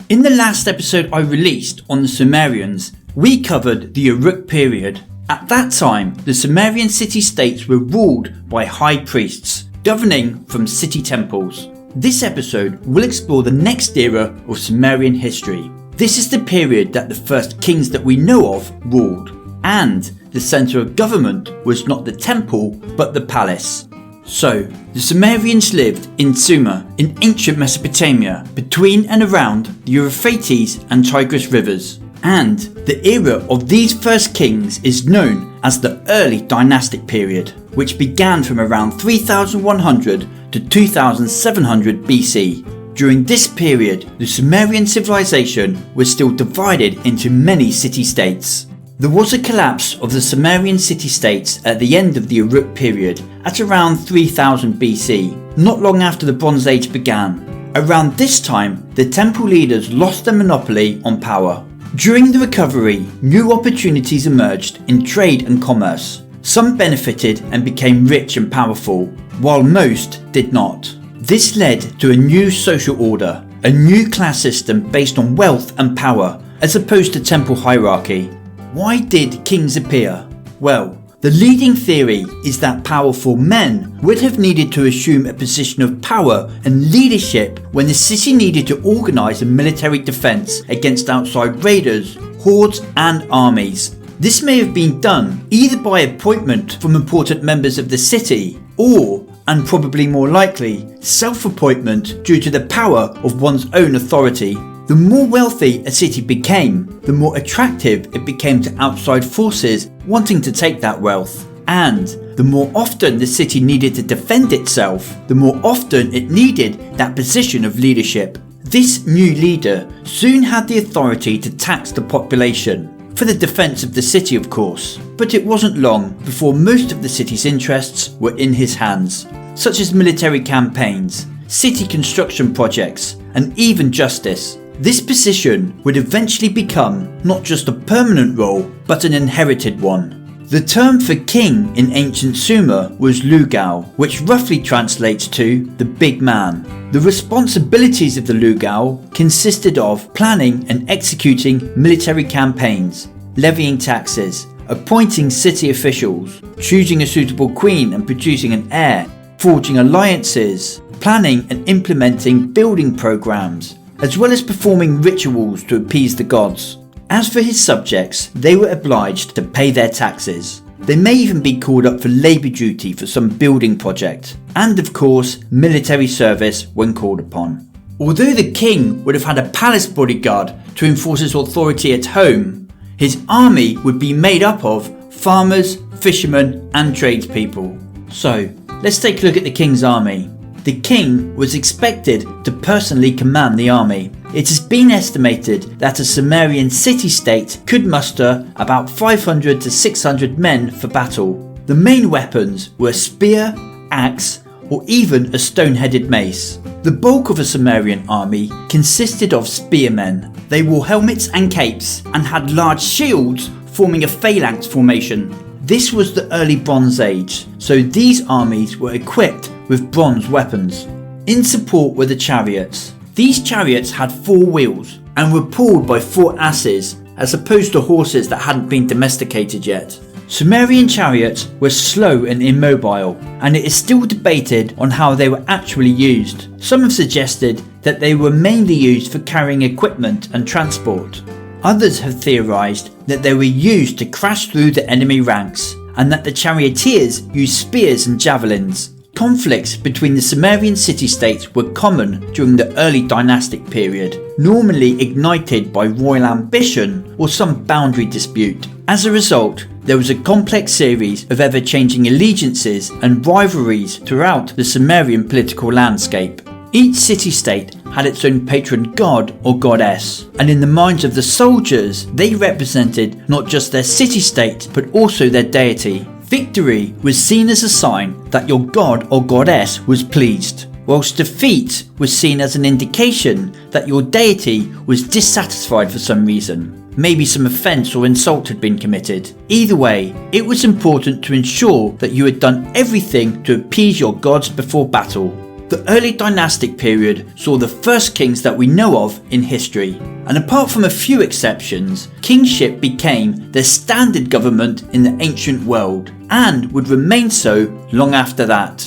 In the last episode I released on the Sumerians, we covered the Uruk period. At that time, the Sumerian city-states were ruled by high priests, governing from city temples. This episode will explore the next era of Sumerian history. This is the period that the first kings that we know of ruled, and the centre of government was not the temple but the palace. So, the Sumerians lived in Sumer in ancient Mesopotamia between and around the Euphrates and Tigris rivers, and the era of these first kings is known as the Early Dynastic Period, which began from around 3100 to 2700 BC. During this period, the Sumerian civilization was still divided into many city-states. There was a collapse of the Sumerian city-states at the end of the Uruk period at around 3000 BC, not long after the Bronze Age began. Around this time, the temple leaders lost their monopoly on power. During the recovery, new opportunities emerged in trade and commerce. Some benefited and became rich and powerful, while most did not. This led to a new social order, a new class system based on wealth and power, as opposed to temple hierarchy. Why did kings appear? Well, the leading theory is that powerful men would have needed to assume a position of power and leadership when the city needed to organise a military defence against outside raiders, hordes and armies. This may have been done either by appointment from important members of the city or, and probably more likely, self-appointment due to the power of one's own authority. The more wealthy a city became, the more attractive it became to outside forces wanting to take that wealth. And the more often the city needed to defend itself, the more often it needed that position of leadership. This new leader soon had the authority to tax the population, for the defence of the city of course, but it wasn't long before most of the city's interests were in his hands, such as military campaigns, city construction projects, and even justice. This position would eventually become not just a permanent role, but an inherited one. The term for king in ancient Sumer was Lugal, which roughly translates to the big man. The responsibilities of the Lugal consisted of planning and executing military campaigns, levying taxes, appointing city officials, choosing a suitable queen and producing an heir, forging alliances, planning and implementing building programs, as well as performing rituals to appease the gods. As for his subjects, they were obliged to pay their taxes. They may even be called up for labour duty for some building project, and of course, military service when called upon. Although the king would have had a palace bodyguard to enforce his authority at home, his army would be made up of farmers, fishermen and tradespeople. So, let's take a look at the king's army. The king was expected to personally command the army. It has been estimated that a Sumerian city-state could muster about 500 to 600 men for battle. The main weapons were spear, axe, or even a stone-headed mace. The bulk of a Sumerian army consisted of spearmen. They wore helmets and capes and had large shields forming a phalanx formation. This was the early Bronze Age, so these armies were equipped with bronze weapons. In support were the chariots. These chariots had 4 wheels and were pulled by 4 asses, as opposed to horses that hadn't been domesticated yet. Sumerian chariots were slow and immobile, and it is still debated on how they were actually used. Some have suggested that they were mainly used for carrying equipment and transport. Others have theorised that they were used to crash through the enemy ranks, and that the charioteers used spears and javelins. Conflicts between the Sumerian city-states were common during the early dynastic period, normally ignited by royal ambition or some boundary dispute. As a result, there was a complex series of ever-changing allegiances and rivalries throughout the Sumerian political landscape. Each city-state had its own patron god or goddess, and in the minds of the soldiers, they represented not just their city-state but also their deity. Victory was seen as a sign that your god or goddess was pleased, whilst defeat was seen as an indication that your deity was dissatisfied for some reason. Maybe some offence or insult had been committed. Either way, it was important to ensure that you had done everything to appease your gods before battle. The Early Dynastic Period saw the first kings that we know of in history, and apart from a few exceptions, kingship became the standard government in the ancient world, and would remain so long after that.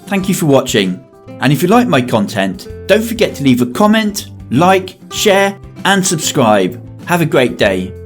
Thank you for watching, and if you like my content, don't forget to leave a comment, like, share and subscribe. Have a great day.